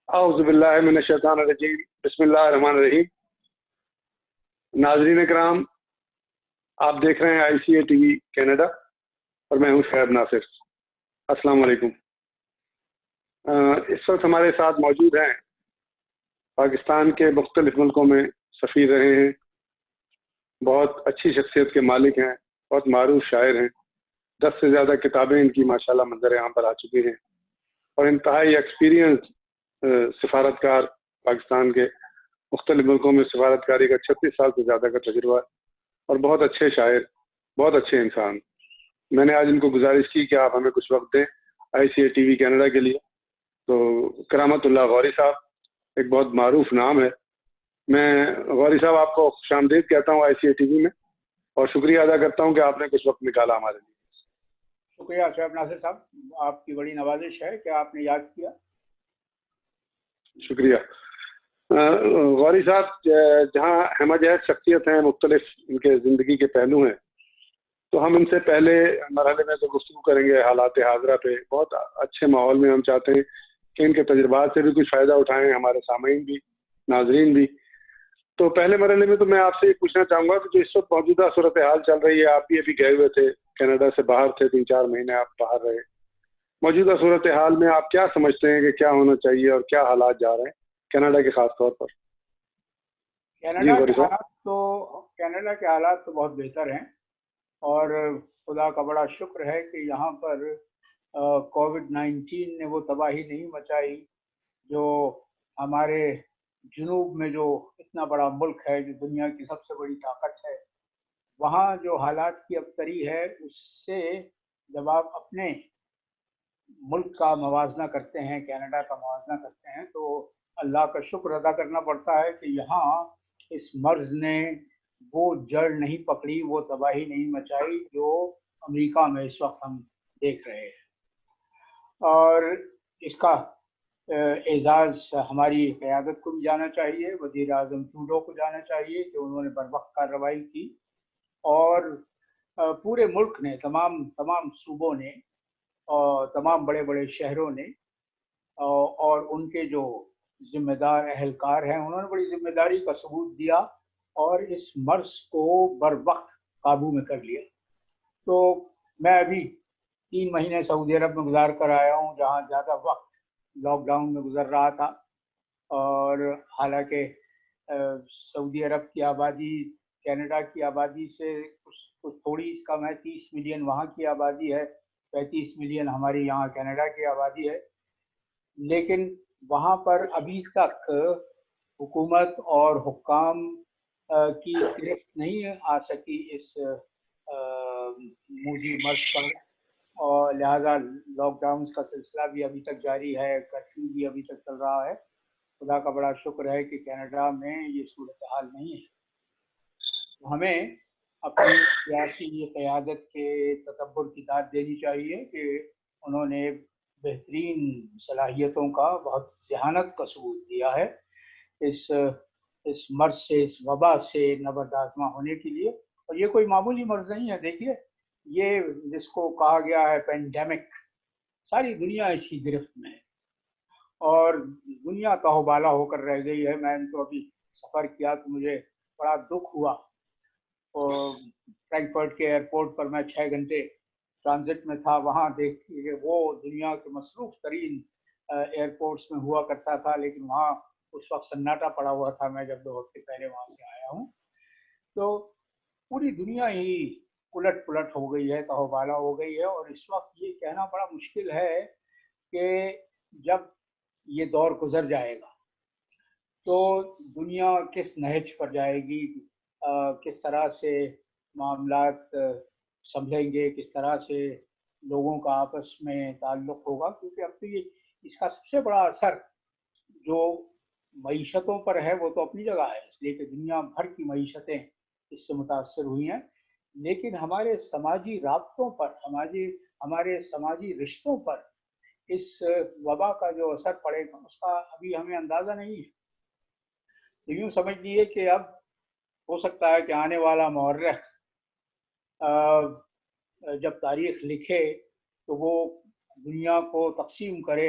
اعوذ باللہ من الشیطان الرجیم، بسم اللہ الرحمن الرحیم۔ ناظرین کرام، آپ دیکھ رہے ہیں آئی سی اے ٹی وی کینیڈا اور میں ہوں شعیب ناصر۔ السلام علیکم۔ اس وقت ہمارے ساتھ موجود ہیں پاکستان کے مختلف ملکوں میں سفیر رہے ہیں، بہت اچھی شخصیت کے مالک ہیں، بہت معروف شاعر ہیں، 10 سے زیادہ کتابیں ان کی ماشاءاللہ منظر عام پر آ چکی ہیں، اور انتہائی ایکسپیرینس سفارتکار، پاکستان کے مختلف ملکوں میں سفارتکاری کا 36 سال سے زیادہ کا تجربہ، اور بہت اچھے شاعر، بہت اچھے انسان۔ میں نے آج ان کو گزارش کی کہ آپ ہمیں کچھ وقت دیں آئی سی اے ٹی وی کینیڈا کے لیے۔ تو کرامت اللہ غوری صاحب ایک بہت معروف نام ہے۔ میں غوری صاحب آپ کو خوش آمدید کہتا ہوں آئی سی اے ٹی وی میں، اور شکریہ ادا کرتا ہوں کہ آپ نے کچھ وقت نکالا ہمارے لیے۔ شکریہ شعیب ناصر صاحب، آپ کی بڑی نوازش ہے کہ آپ نے یاد کیا۔ شکریہ غوری صاحب۔ جہاں ہمہ جہت شخصیت ہیں، مختلف ان کے زندگی کے پہلو ہیں، تو ہم ان سے پہلے مرحلے میں تو گفتگو کریں گے حالات حاضرہ پہ۔ بہت اچھے ماحول میں ہم چاہتے ہیں کہ ان کے تجربات سے بھی کچھ فائدہ اٹھائیں، ہمارے سامعین بھی، ناظرین بھی۔ تو پہلے مرحلے میں تو میں آپ سے یہ پوچھنا چاہوں گا کہ جو اس وقت موجودہ صورتحال چل رہی ہے، آپ بھی ابھی گئے ہوئے تھے کینیڈا سے، باہر تھے، 3-4 مہینے آپ باہر رہے۔ موجودہ صورتحال میں آپ کیا سمجھتے ہیں کہ کیا ہونا چاہیے اور کیا حالات جا رہے ہیں کینیڈا کے خاص طور پر؟ کینیڈا کے حالات تو بہت بہتر ہیں، اور خدا کا بڑا شکر ہے کہ یہاں پر کووڈ-19 نے وہ تباہی نہیں مچائی جو ہمارے جنوب میں، جو اتنا بڑا ملک ہے، جو دنیا کی سب سے بڑی طاقت ہے، وہاں جو حالات کی ابتری ہے، اس سے جب آپ اپنے ملک کا موازنہ کرتے ہیں، کینیڈا کا موازنہ کرتے ہیں، تو اللہ کا شکر ادا کرنا پڑتا ہے کہ یہاں اس مرض نے وہ جڑ نہیں پکڑی، وہ تباہی نہیں مچائی جو امریکہ میں اس وقت ہم دیکھ رہے ہیں۔ اور اس کا اعزاز ہماری قیادت کو بھی جانا چاہیے، وزیر اعظم ٹروڈو کو جانا چاہیے کہ انہوں نے بروقت کارروائی کی، اور پورے ملک نے، تمام صوبوں نے اور تمام بڑے بڑے شہروں نے اور ان کے جو ذمہ دار اہلکار ہیں، انہوں نے بڑی ذمہ داری کا ثبوت دیا اور اس مرض کو بروقت قابو میں کر لیا۔ تو میں ابھی 3 مہینے سعودی عرب میں گزار کر آیا ہوں، جہاں زیادہ وقت لاک ڈاؤن میں گزر رہا تھا، اور حالانکہ سعودی عرب کی آبادی کینیڈا کی آبادی سے کچھ تھوڑی کم ہے، 30 ملین وہاں کی آبادی ہے، 35 ملین ہماری یہاں کینیڈا کی آبادی ہے، لیکن وہاں پر ابھی تک حکومت اور حکام کی گرفت نہیں آ سکی اس موذی مرض پر، اور لہذا لاک ڈاؤن کا سلسلہ بھی ابھی تک جاری ہے، کرفیو بھی ابھی تک چل رہا ہے۔ خدا کا بڑا شکر ہے کہ کینیڈا میں یہ صورتحال نہیں ہے۔ ہمیں اپنی سیاسی قیادت کے تدبر کی داد دینی چاہیے کہ انہوں نے بہترین صلاحیتوں کا بہت ذہانت کا ثبوت دیا ہے اس مرض سے، اس وبا سے نبرد آزما ہونے کے لیے۔ اور یہ کوئی معمولی مرض نہیں ہے، دیکھیے یہ جس کو کہا گیا ہے پینڈیمک، ساری دنیا اس کی گرفت میں ہے اور دنیا تاہوبالا ہو کر رہ گئی ہے۔ میں نے تو ابھی سفر کیا تو مجھے بڑا دکھ ہوا، اور فرینکفرٹ کے ایئرپورٹ پر میں 6 گھنٹے ٹرانزٹ میں تھا، وہاں دیکھ کہ وہ دنیا کے مصروف ترین ایئرپورٹس میں ہوا کرتا تھا، لیکن وہاں اس وقت سناٹا پڑا ہوا تھا، میں جب 2 ہفتے پہلے وہاں سے آیا ہوں۔ تو پوری دنیا ہی الٹ پلٹ ہو گئی ہے، تہوبالا ہو گئی ہے، اور اس وقت یہ کہنا بڑا مشکل ہے کہ جب یہ دور گزر جائے گا تو دنیا کس نہج پر جائے گی، کس طرح سے معاملات سنبھلیں گے، کس طرح سے لوگوں کا آپس میں تعلق ہوگا، کیونکہ اب تو یہ اس کا سب سے بڑا اثر جو معیشتوں پر ہے وہ تو اپنی جگہ ہے، اس لیے کہ دنیا بھر کی معیشتیں اس سے متاثر ہوئی ہیں، لیکن ہمارے سماجی رابطوں پر، ہمارے سماجی رشتوں پر اس وبا کا جو اثر پڑے گا اس کا ابھی ہمیں اندازہ نہیں ہے۔ تو یوں سمجھ لیے کہ اب ہو سکتا ہے کہ آنے والا مورخ جب تاریخ لکھے تو وہ دنیا کو تقسیم کرے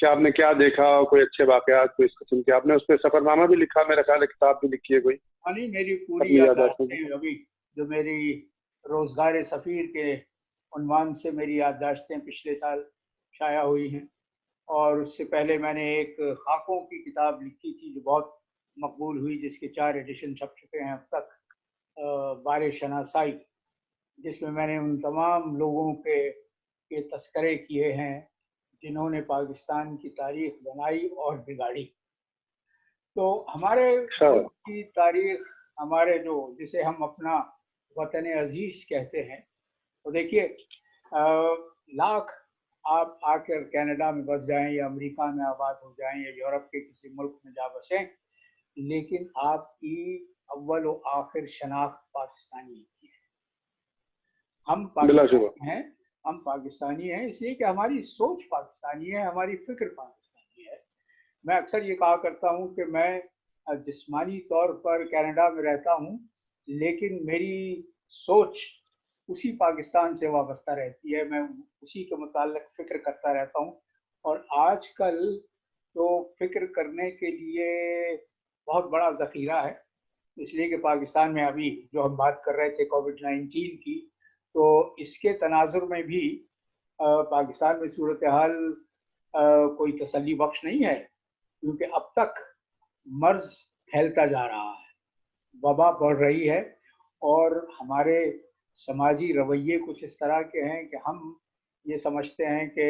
کہ آپ نے کیا دیکھا، کوئی اچھے واقعات کوئی اس قسم کے؟ آپ نے اس پہ سفر نامہ بھی لکھا میرا خیال ہے، کتاب بھی لکھی ہے کوئی؟ ہاں نہیں، میری پوری اپنی یادداشتوں یادداشتیں ابھی جو میری روزگار سفیر کے عنوان سے میری یادداشتیں پچھلے سال شائع ہوئی ہیں، اور اس سے پہلے میں نے ایک خاکوں کی کتاب لکھی تھی جو بہت مقبول ہوئی، جس کے 4 ایڈیشن چھپ چکے ہیں اب تک، بار شناسائی، جس میں نے ان تمام لوگوں کے تذکرے کیے ہیں جنہوں نے پاکستان کی تاریخ بنائی اور بگاڑی۔ تو ہمارے ملک کی تاریخ، ہمارے جو جسے ہم اپنا وطن عزیز کہتے ہیں، تو دیکھیے لاکھ آپ آ کر کینیڈا میں بس جائیں یا امریکہ میں آباد ہو جائیں یا یورپ کے کسی ملک میں جا بسیں، لیکن آپ کی اول و آخر شناخت پاکستانی کی ہے۔ ہم پاکستانی ہیں، ہم پاکستانی ہیں اس لیے کہ ہماری سوچ پاکستانی ہے، ہماری فکر پاکستانی ہے۔ میں اکثر یہ کہا کرتا ہوں کہ میں جسمانی طور پر کینیڈا میں رہتا ہوں، لیکن میری سوچ اسی پاکستان سے وابستہ رہتی ہے، میں اسی کے متعلق فکر کرتا رہتا ہوں۔ اور آج کل تو فکر کرنے کے لیے بہت بڑا ذخیرہ ہے، اس لیے کہ پاکستان میں ابھی جو ہم بات کر رہے تھے کووڈ-19 کی، تو اس کے تناظر میں بھی پاکستان میں صورتحال کوئی تسلی بخش نہیں ہے، کیونکہ اب تک مرض پھیلتا جا رہا ہے، وبا بڑھ رہی ہے، اور ہمارے سماجی رویے کچھ اس طرح کے ہیں کہ ہم یہ سمجھتے ہیں کہ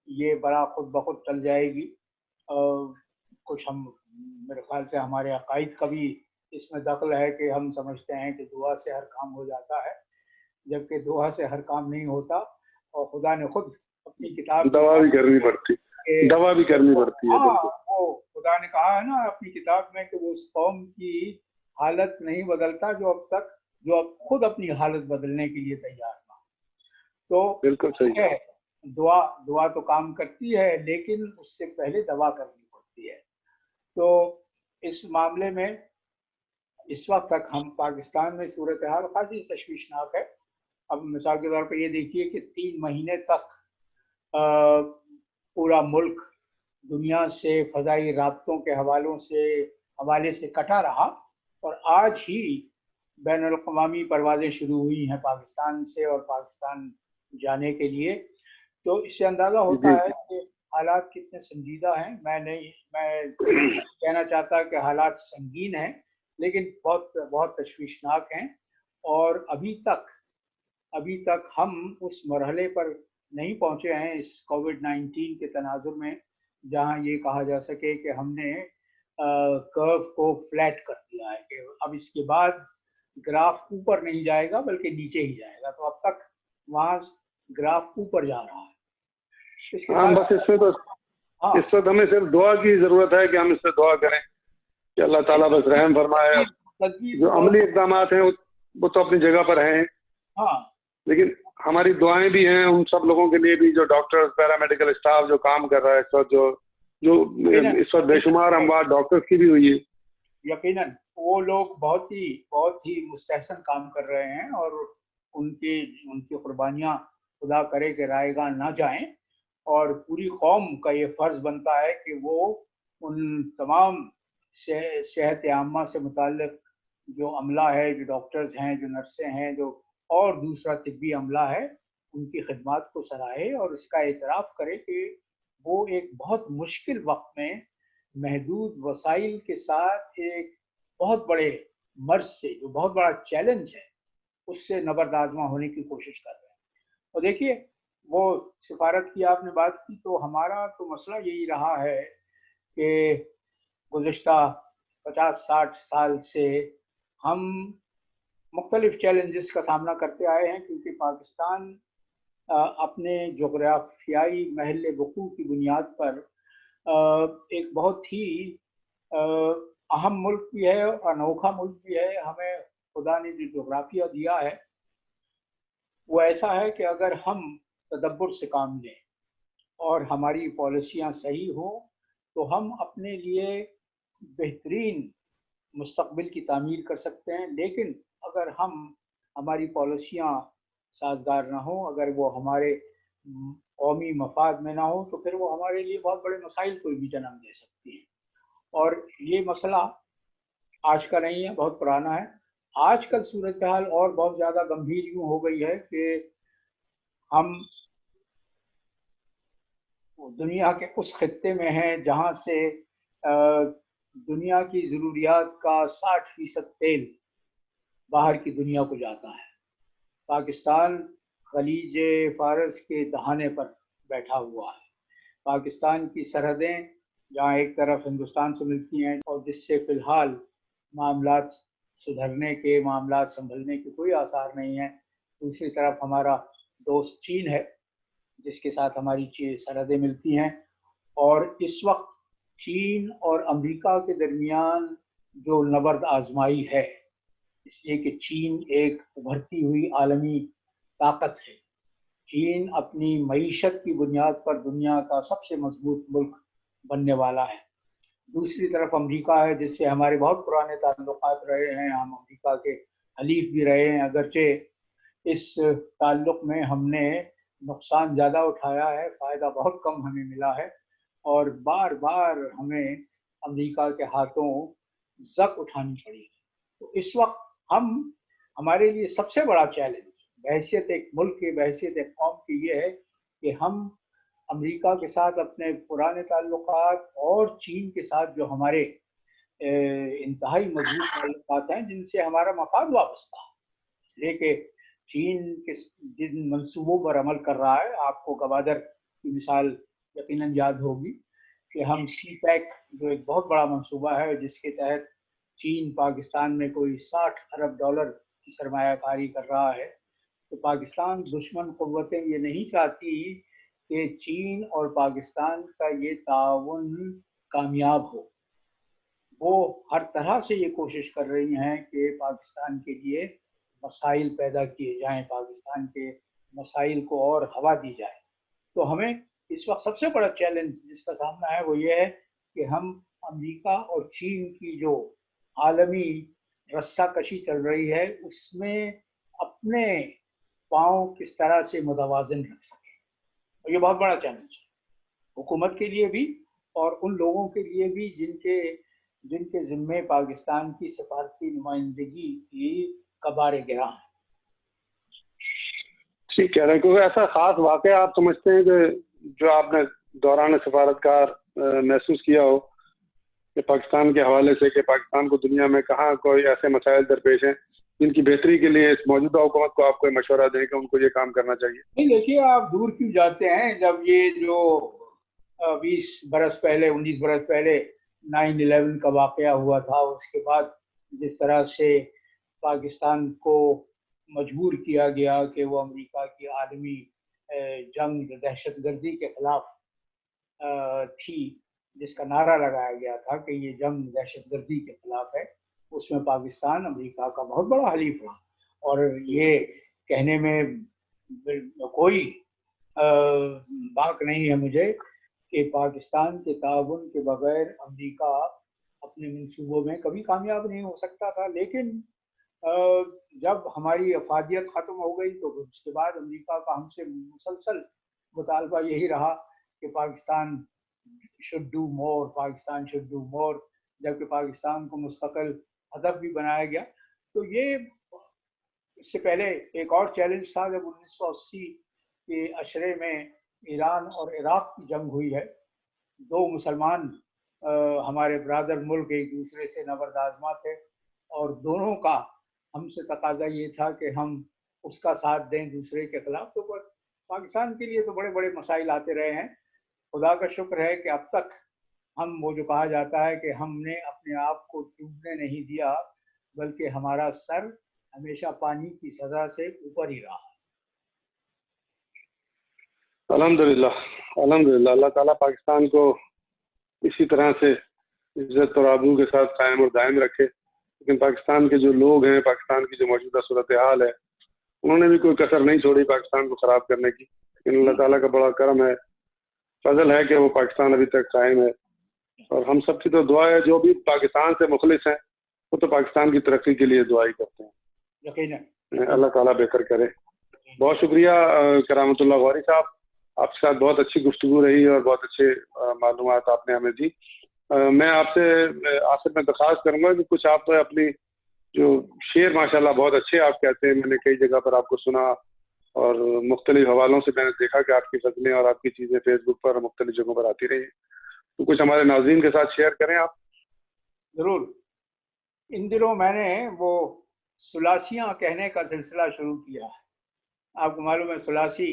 یہ بڑا خود بخود چل جائے گی۔ کچھ ہم میرے خیال سے ہمارے عقائد کا بھی اس میں دخل ہے کہ ہم سمجھتے ہیں کہ دعا سے ہر کام ہو جاتا ہے، جبکہ دعا سے ہر کام نہیں ہوتا، اور خدا نے خود اپنی کتاب دوا بھی کرنی پڑتی ہے۔ وہ خدا نے کہا ہے نا اپنی کتاب میں کہ وہ اس قوم کی حالت نہیں بدلتا جو اب خود اپنی حالت بدلنے کے لیے تیار نہ ہو۔ تو بالکل صحیح ہے، دعا تو کام کرتی ہے، لیکن اس سے پہلے دوا کرنی پڑتی ہے۔ تو اس معاملے میں اس وقت تک ہم پاکستان میں صورتحال خاصی تشویشناک ہے۔ اب مثال کے طور پہ یہ دیکھیے کہ 3 مہینے تک پورا ملک دنیا سے فضائی رابطوں کے حوالے سے کٹا رہا، اور آج ہی بین الاقوامی پروازیں شروع ہوئی ہیں پاکستان سے اور پاکستان جانے کے لیے۔ تو اس سے اندازہ ہوتا ہے کہ حالات کتنے سنجیدہ ہیں۔ میں کہنا چاہتا کہ حالات سنگین ہیں، لیکن بہت بہت تشویشناک ہیں، اور ابھی تک ہم اس مرحلے پر نہیں پہنچے ہیں اس کووڈ-19 کے تناظر میں جہاں یہ کہا جا سکے کہ ہم نے کرو کو فلیٹ کر دیا ہے کہ اب اس کے بعد گراف اوپر نہیں جائے گا بلکہ نیچے ہی جائے گا۔ تو اب تک وہاں گراف اوپر جا رہا ہے۔ اس کے بس اس وقت ہمیں صرف دعا کی ضرورت ہے کہ ہم اس سے دعا کریں کہ اللہ تعالیٰ بس رحم فرمائے۔ جو عملی اقدامات ہیں وہ تو اپنی جگہ پر ہیں، لیکن ہماری دعائیں بھی ہیں ان سب لوگوں کے لیے بھی جو ڈاکٹر، پیرامیڈیکل اسٹاف جو کام کر رہا ہے اس وقت، جو اس وقت بے شمار اموات ڈاکٹرز کی بھی ہوئی ہے۔ یقیناً وہ لوگ بہت ہی مستحسن کام کر رہے ہیں، اور ان کی قربانیاں خدا کرے کہ رائے گاہ نہ جائیں، اور پوری قوم کا یہ فرض بنتا ہے کہ وہ ان تمام صحت عامہ سے متعلق جو عملہ ہے، جو ڈاکٹرز ہیں، جو نرسیں ہیں، جو اور دوسرا طبی عملہ ہے، ان کی خدمات کو سراہے اور اس کا اعتراف کرے کہ وہ ایک بہت مشکل وقت میں محدود وسائل کے ساتھ ایک بہت بڑے مرض سے، جو بہت بڑا چیلنج ہے، اس سے نبرد آزما ہونے کی کوشش کر رہے ہیں۔ اور دیکھیے وہ سفارت کی آپ نے بات کی، تو ہمارا تو مسئلہ یہی رہا ہے کہ گزشتہ 50-60 سال سے ہم مختلف چیلنجز کا سامنا کرتے آئے ہیں، کیونکہ پاکستان اپنے جغرافیائی محل وقوع کی بنیاد پر ایک بہت ہی اہم ملک بھی ہے اور انوکھا ملک بھی ہے۔ ہمیں خدا نے جو جغرافیہ دیا ہے وہ ایسا ہے کہ اگر ہم تدبر سے کام لیں اور ہماری پالیسیاں صحیح ہوں تو ہم اپنے لیے بہترین مستقبل کی تعمیر کر سکتے ہیں، لیکن اگر ہماری پالیسیاں سازگار نہ ہوں، اگر وہ ہمارے قومی مفاد میں نہ ہو تو پھر وہ ہمارے لیے بہت بڑے مسائل کو بھی جنم دے سکتی ہے. اور یہ مسئلہ آج کا نہیں ہے، بہت پرانا ہے. آج کل صورتحال اور بہت زیادہ گمبھیر یوں ہو گئی ہے کہ ہم دنیا کے اس خطے میں ہیں جہاں سے دنیا کی ضروریات کا 60% تیل باہر کی دنیا کو جاتا ہے. پاکستان خلیج فارس کے دہانے پر بیٹھا ہوا ہے. پاکستان کی سرحدیں جہاں ایک طرف ہندوستان سے ملتی ہیں اور جس سے فی الحال معاملات سدھرنے کے، معاملات سنبھلنے کے کوئی آثار نہیں ہیں. دوسری طرف ہمارا دوست چین ہے جس کے ساتھ ہماری سرحدیں ملتی ہیں، اور اس وقت چین اور امریکہ کے درمیان جو نبرد آزمائی ہے، اس لیے کہ چین ایک ابھرتی ہوئی عالمی طاقت ہے. چین اپنی معیشت کی بنیاد پر دنیا کا سب سے مضبوط ملک بننے والا ہے. دوسری طرف امریکہ ہے جس سے ہمارے بہت پرانے تعلقات رہے ہیں، ہم امریکہ کے حلیف بھی رہے ہیں، اگرچہ اس تعلق میں ہم نے نقصان زیادہ اٹھایا ہے، فائدہ بہت کم ہمیں ملا ہے، اور بار بار ہمیں امریکہ کے ہاتھوں زک اٹھانی پڑی. تو اس وقت ہمارے لیے سب سے بڑا چیلنج بحیثیت ایک ملک کی، بحیثیت ایک قوم کی یہ ہے کہ ہم امریکہ کے ساتھ اپنے پرانے تعلقات اور چین کے ساتھ جو ہمارے انتہائی مضبوط تعلقات ہیں جن سے ہمارا مفاد وابستہ ہے، اس لیے کہ چین کے جن منصوبوں پر عمل کر رہا ہے، آپ کو گوادر کی مثال یقیناً یاد ہوگی کہ ہم سی پیک جو ایک بہت بڑا منصوبہ ہے جس کے تحت چین پاکستان میں کوئی $60 ارب کی سرمایہ کاری کر رہا ہے. تو پاکستان دشمن قوتیں یہ نہیں چاہتی کہ چین اور پاکستان کا یہ تعاون کامیاب ہو. وہ ہر طرح سے یہ کوشش کر رہی ہیں کہ پاکستان کے لیے مسائل پیدا کیے جائیں، پاکستان کے مسائل کو اور ہوا دی جائے. تو ہمیں اس وقت سب سے بڑا چیلنج جس کا سامنا ہے وہ یہ ہے کہ ہم امریکہ اور چین کی جو عالمی رسہ کشی چل رہی ہے اس میں اپنے پاؤں کس طرح سے متوازن رکھ سکیں. اور یہ بہت بڑا چیلنج ہے حکومت کے لیے بھی اور ان لوگوں کے لیے بھی جن کے ذمے پاکستان کی سفارتی نمائندگی کی کبار گراں ہے. ٹھیک کہہ رہے ہیں، کیونکہ ایسا خاص واقعہ آپ سمجھتے ہیں کہ جو آپ نے دوران سفارتکار محسوس کیا ہو کہ پاکستان کے حوالے سے کہ پاکستان کو دنیا میں کہاں کوئی ایسے مسائل درپیش ہیں جن کی بہتری کے لیے اس موجودہ حکومت کو آپ کوئی مشورہ دیں کہ ان کو یہ کام کرنا چاہیے؟ نہیں، دیکھیے آپ دور کیوں جاتے ہیں، جب یہ جو 19 برس پہلے 9/11 کا واقعہ ہوا تھا، اس کے بعد جس طرح سے پاکستان کو مجبور کیا گیا کہ وہ امریکہ کی عالمی جنگ دہشت گردی کے خلاف تھی، جس کا نعرہ لگایا گیا تھا کہ یہ جنگ دہشت گردی کے خلاف ہے، اس میں پاکستان امریکہ کا بہت بڑا حلیف رہا. اور یہ کہنے میں کوئی باک نہیں ہے مجھے کہ پاکستان کے تعاون کے بغیر امریکہ اپنے منصوبوں میں کبھی کامیاب نہیں ہو سکتا تھا. لیکن جب ہماری افادیت ختم ہو گئی تو اس کے بعد امریکہ کا ہم سے مسلسل مطالبہ یہی رہا کہ پاکستان should do more، جبکہ پاکستان کو مستقل ہدف بھی بنایا گیا. تو یہ اس سے پہلے ایک اور چیلنج تھا جب 1980 کے عشرے میں ایران اور عراق کی جنگ ہوئی ہے. دو مسلمان ہمارے برادر ملک ایک دوسرے سے نبرد آزما تھے اور دونوں کا ہم سے تقاضا یہ تھا کہ ہم اس کا ساتھ دیں دوسرے کے خلاف. تو پاکستان کے لیے تو بڑے بڑے مسائل آتے رہے ہیں. خدا کا شکر ہے کہ اب تک ہم وہ جو کہا جاتا ہے کہ ہم نے اپنے آپ کو ڈوبنے نہیں دیا بلکہ ہمارا سر ہمیشہ پانی کی سطح سے اوپر ہی رہا. الحمدللہ اللہ تعالیٰ پاکستان کو اسی طرح سے عزت اور آبرو کے ساتھ قائم اور دائم رکھے. لیکن پاکستان کے جو لوگ ہیں، پاکستان کی جو موجودہ صورتحال ہے، انہوں نے بھی کوئی کسر نہیں چھوڑی پاکستان کو خراب کرنے کی. لیکن اللہ تعالیٰ کا بڑا کرم ہے، فضل ہے کہ وہ پاکستان ابھی تک قائم ہے. اور ہم سب کی تو دعا ہے، جو بھی پاکستان سے مخلص ہیں وہ تو پاکستان کی ترقی کے لیے دعائی کرتے ہیں. یقیناً اللہ تعالیٰ بہتر کرے. بہت شکریہ کرامت اللہ غوری صاحب. آپ کے ساتھ بہت اچھی گفتگو رہی اور بہت اچھے معلومات آپ نے ہمیں دی. میں آپ سے آصف میں درخواست کروں گا کہ کچھ آپ اپنی جو شعر ماشاءاللہ بہت اچھے آپ کہتے ہیں, میں نے کئی جگہ پر آپ کو سنا اور مختلف حوالوں سے میں نے دیکھا کہ آپ کی غزلیں اور آپ کی چیزیں فیس بک پر اور مختلف جگہوں پر آتی رہی ہیں, تو کچھ ہمارے ناظرین کے ساتھ شیئر کریں آپ. ضرور. ان دنوں میں نے وہ ثلاثیاں کہنے کا سلسلہ شروع کیا ہے. آپ کو معلوم ہے ثلاثی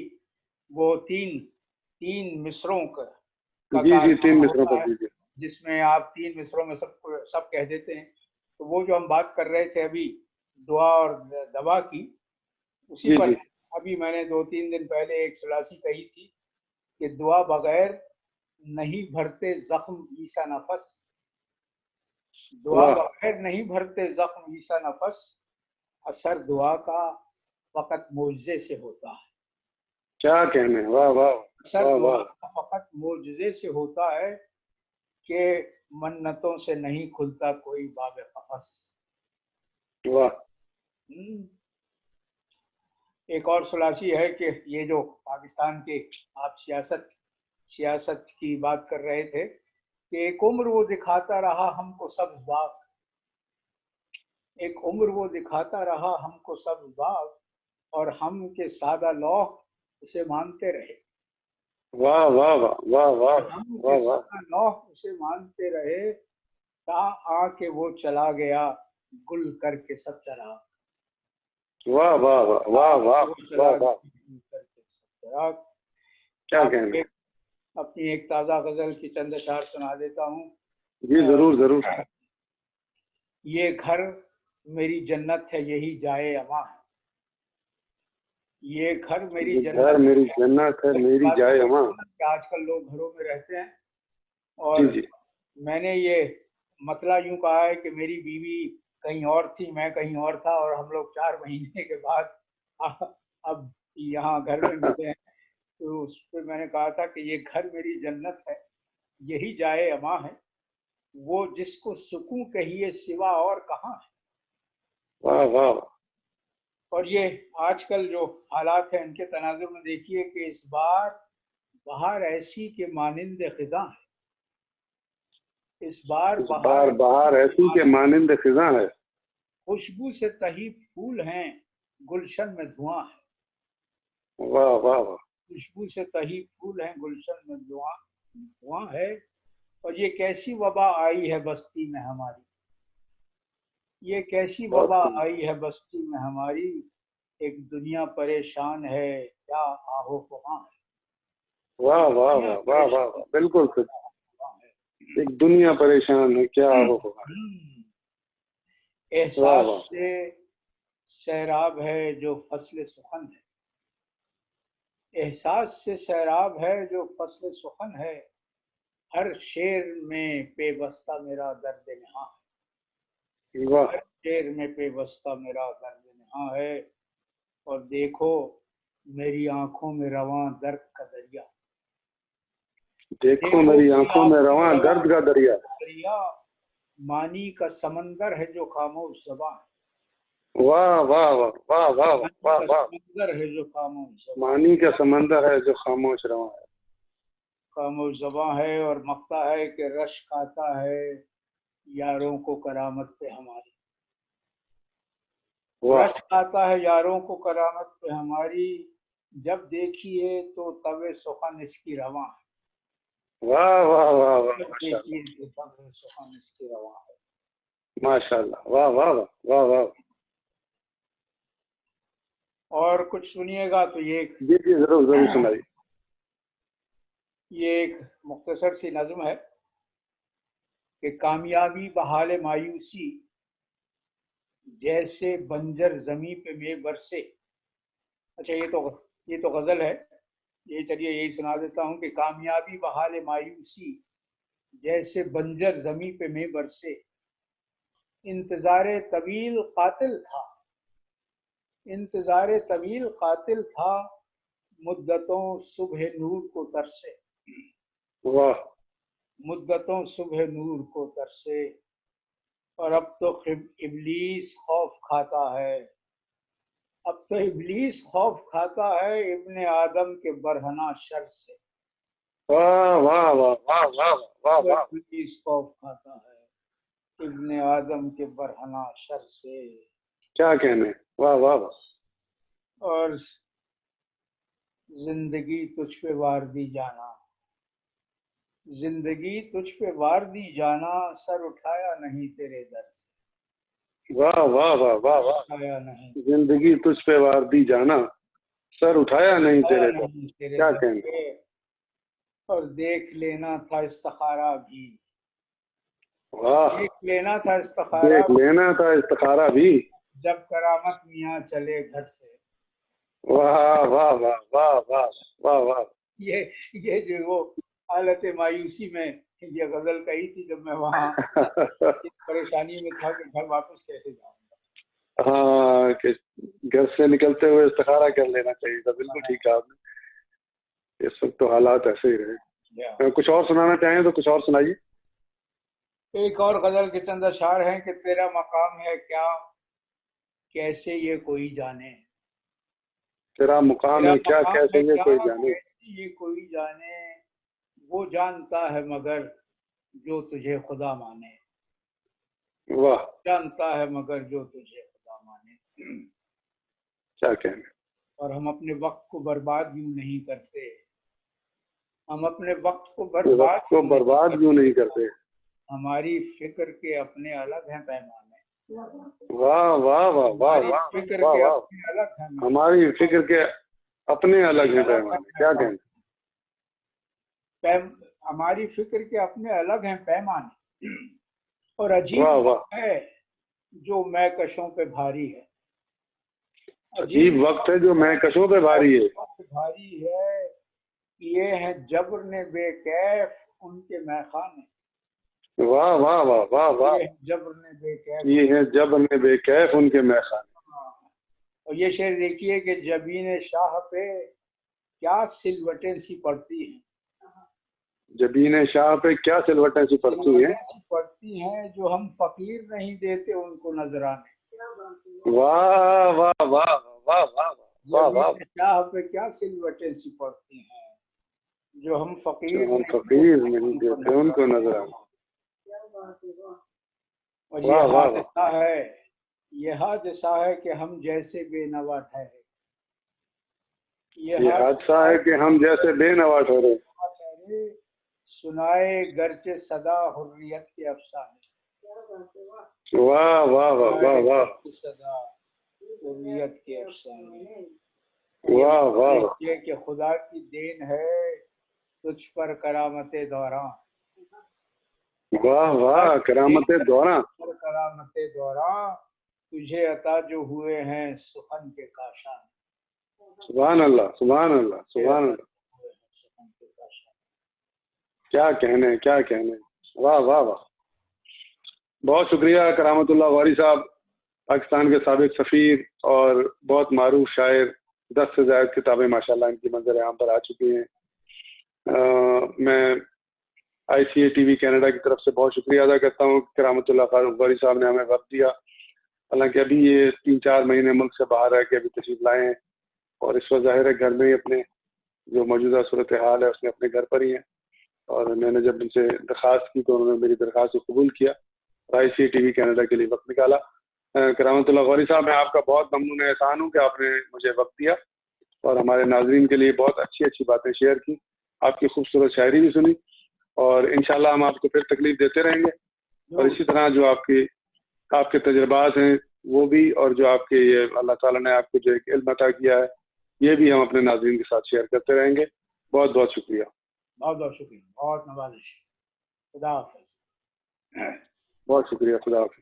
وہ تین مصروں کا جی 3 مصروں ہوتا پر. ہے, جی جس میں آپ 3 مصروں میں سب کہہ دیتے ہیں. تو وہ جو ہم بات کر رہے تھے ابھی دعا اور دوا کی, اسی پر ابھی میں نے 2-3 دن پہلے ایک ثلاثی کہی تھی کہ دعا بغیر نہیں بھرتے زخم عیسیٰ نفس, دعا بغیر نہیں بھرتے زخم عیسیٰ نفس, اثر دعا کا فقط معجزے سے ہوتا ہے. کیا کہنے, واہ واہ. اثر دعا کا فقط معجزے سے ہوتا ہے کہ منتوں سے نہیں کھلتا کوئی باب قفس. واہ. ایک اور ثلاثی ہے کہ یہ جو پاکستان کے آپ سیاست کی بات کر رہے تھے کہ ایک عمر وہ دکھاتا رہا ہم کو سبز باغ, ایک عمر وہ دکھاتا رہا ہم کو سبز باغ, اور ہم کے سادہ لوح اسے مانتے رہے. واہ واہ واہ واہ واہ ہم واہ کے واہ. سادہ لوح اسے مانتے رہے تا آ کے وہ چلا گیا گل کر کے سب چراغ. واہ واہ واہ واہ واہ واہ واہ. کیا کہنا. اپنی ایک تازہ غزل کی چند اشعار سنا دیتا ہوں. جی ضرور ضرور. یہ گھر میری جنت ہے یہی جائے اما ہے, یہ گھر میری جنت ہے میری جائے اما. آج کل لوگ گھروں میں رہتے ہیں اور میں نے یہ مطلع یوں کہا ہے کہ میری بیوی کہیں اور تھی, میں کہیں اور تھا, اور ہم لوگ 4 مہینے کے بعد اب یہاں گھر میں ملے ہیں. تو اس پہ میں نے کہا تھا کہ یہ گھر میری جنت ہے یہی جائے اما ہے, وہ جس کو سکون کہیے سوا اور کہاں ہے. واہ واہ. اور یہ آج کل جو حالات ہیں ان کے تناظر میں دیکھیے کہ اس بار بہار ایسی کے مانند خزاں ہے, اس بار بہار ایسی کے مانند خزاں ہے, خوشبو سے تہی پھول ہیں گلشن میں دھواں ہے. واہ واہ واہ. خوشبو سے تہی پھول ہیں گلشن میں دھواں ہے. اور یہ کیسی وبا آئی ہے بستی میں ہماری, یہ کیسی وبا آئی ہے بستی میں ہماری, ایک دنیا پریشان ہے کیا آہو فغاں ہے. واہ واہ واہ واہ واہ. بالکل ایک دنیا پریشان ہے کیا آہو فغاں. احساس سے سیراب ہے جو فصل سخن ہے, احساس سے سیراب ہے جو فصل سخن ہے, ہر شعر میں پیوستہ میرا درد نہاں ہے, ہر شعر میں پیوستہ میرا درد نہاں ہے. اور دیکھو میری آنکھوں میں رواں درد کا دریا, دیکھو میری آنکھوں میں رواں درد کا دریا, مانی کا سمندر ہے جو خاموش زبان. واہ واہ واہ واہ واہ واہ واہ. سمندر ہے جو خاموش, مانی کا سمندر ہے جو خاموش رواں ہے, خاموش زباں ہے. اور مقتا ہے کہ رشک آتا ہے یاروں کو کرامت پہ ہماری, رشک آتا ہے یاروں کو کرامت پہ ہماری, جب دیکھیے تو طبع سخن اس کی رواں ہے. واہ واہ واہ واہ. دیکھیے تو طبع سخن اس کی رواں ہے. ماشاء اللہ. واہ واہ واہ واہ. اور کچھ سنیے گا تو یہ جی ضرور ضرور سنائیے. یہ ایک مختصر سی نظم ہے کہ کامیابی بحال مایوسی جیسے بنجر زمین پہ میں برسے. اچھا یہ تو غزل ہے, یہ چلیے یہی سنا دیتا ہوں کہ کامیابی بحال مایوسی جیسے بنجر زمین پہ میں برسے, انتظار طویل قاتل تھا, انتظار طویل قاتل تھا, مدتوں صبح نور کو ترسے. واہ. مدتوں صبح نور کو ترسے, اور اب تو ابلیس خوف کھاتا ہے, اب تو ابلیس خوف کھاتا ہے ابن آدم کے برہنہ شر سے. واہ واہ واہ واہ واہ واہ واہ. ابلیس خوف کھاتا ہے ابن آدم کے برہنہ شر سے. کیا کہنے. واہ واہ واہ. اور زندگی تجھ پہ وار دی جانا، زندگی تجھ پہ وار دی جانا، سر اٹھایا نہیں تیرے در سے. واہ واہ واہ واہ واہ. اٹھایا نہیں، زندگی تجھ پہ وار دی جانا، سر اٹھایا نہیں تیرے در. نہیں تیرے کیا در کہنے. سے. اور دیکھ لینا تھا استخارہ بھی، واہ. دیکھ لینا تھا استخارہ دیکھ لینا تھا استخارہ بھی. جب کرامت میاں چلے گھر سے. واہ واہ واہ واہ واہ واہ واہ. یہ جو وہ حالت مایوسی میں یہ غزل کہی تھی جب میں وہاں پریشانی میں تھا کہ گھر واپس کیسے جاؤں گا. ہاں کہ گھر سے نکلتے ہوئے استخارہ کر لینا چاہیے تھا. بالکل ٹھیک کہا آپ نے. اس وقت تو حالات ایسے ہی رہے. کچھ اور سنانا چاہیں تو کچھ اور سنائیے. ایک اور غزل کے چند اشعار ہیں کہ تیرا مقام ہے کیا کیسے یہ کوئی جانے. تیرا مقام ہے کیا کیسے یہ کوئی جانے. یہ کوئی جانے، وہ جانتا ہے مگر جو تجھے خدا مانے. واہ. جانتا ہے مگر جو تجھے خدا مانے. کیا کہنے. اور ہم اپنے وقت کو برباد یوں نہیں کرتے، ہم اپنے وقت کو برباد یوں نہیں کرتے. ہماری فکر کے اپنے الگ ہیں پیمانے. واہ واہ واہ واہ واہ. فکر کے اپنے الگ ہیں، ہماری فکر کے اپنے الگ ہیں پیمانے. کیا کہیں. ہماری فکر کے اپنے الگ ہیں پیمانے. اور عجیب ہے جو مہکشوں پہ بھاری ہے. عجیب وقت ہے جو مہکشوں پہ بھاری ہے. بھاری ہے. یہ ہے جبر نے بے کیف ان کے میخانے. واہ واہ واہ واہ واہ. جبر نے بے کیف، یہ ہے جبر نے بے کیف ان کے میخانے. اور یہ شعر دیکھیے کہ جبین شاہ پہ کیا سلوٹیں سی پڑتی ہیں. جبین شاہ پہ کیا سلوٹیں سی پڑتی ہیں جو ہم فقیر نہیں دیتے ان کو نذرانے. واہ واہ واہ واہ واہ واہ واہ. شاہ پہ کیا سلوٹیں سی پڑتی ہیں جو ہم فقیر نہیں دیتے ان کو نذرانے. اور یہ حادثہ ہے کہ ہم جیسے بے نوا ٹھہرے. یہ حادثہ ہے کہ ہم جیسے بے نوا ٹھہرے. سنائے گرچہ صدا حریت کے افسانے. واہ واہ واہ واہ واہ. صدا حریت کے افسانے. واہ واہ. یہ کہ خدا کی دین ہے تجھ پر کرامت دوراں. واہ واہ. کرامت دوراں. کرامت دوراں تجھے عطا جو ہوئے ہیں سخن کے کاشان. سبحان اللہ سبحان اللہ سبحان اللہ. کیا کہنے کیا کہنے. واہ واہ واہ. بہت شکریہ کرامت اللہ غوری صاحب، پاکستان کے سابق سفیر اور بہت معروف شاعر. 10 سے زائد کتابیں ماشاءاللہ ان کی منظر عام پر آ چکی ہیں. میں آئی سی اے ٹی وی کینیڈا کی طرف سے بہت شکریہ ادا کرتا ہوں کہ کرامت اللہ غوری صاحب نے ہمیں وقت دیا. حالانکہ ابھی یہ 3-4 مہینے ملک سے باہر رہ کے ابھی تشریف لائے ہیں اور اس وقت ظاہر ہے گھر میں ہی اپنے جو موجودہ صورتحال ہے اس میں اپنے گھر پر ہی ہیں. اور میں نے جب ان سے درخواست کی تو انہوں نے میری درخواست کو قبول کیا اور آئی سی اے ٹی وی کینیڈا کے لیے وقت نکالا. کرامت اللہ غوری صاحب، میں آپ کا بہت ممنون احسان ہوں کہ آپ نے مجھے وقت دیا اور ہمارے ناظرین کے لیے بہت اچھی باتیں شیئر کی. آپ کی خوبصورت شاعری بھی سنی اور انشاءاللہ ہم آپ کو پھر تکلیف دیتے رہیں گے. اور اسی طرح جو آپ کے تجربات ہیں وہ بھی، اور جو آپ کے یہ اللہ تعالیٰ نے آپ کو جو ایک علم عطا کیا ہے یہ بھی ہم اپنے ناظرین کے ساتھ شیئر کرتے رہیں گے. بہت بہت شکریہ. بہت بہت شکریہ. بہت نوازش. خدا حافظ. بہت شکریہ. خدا حافظ.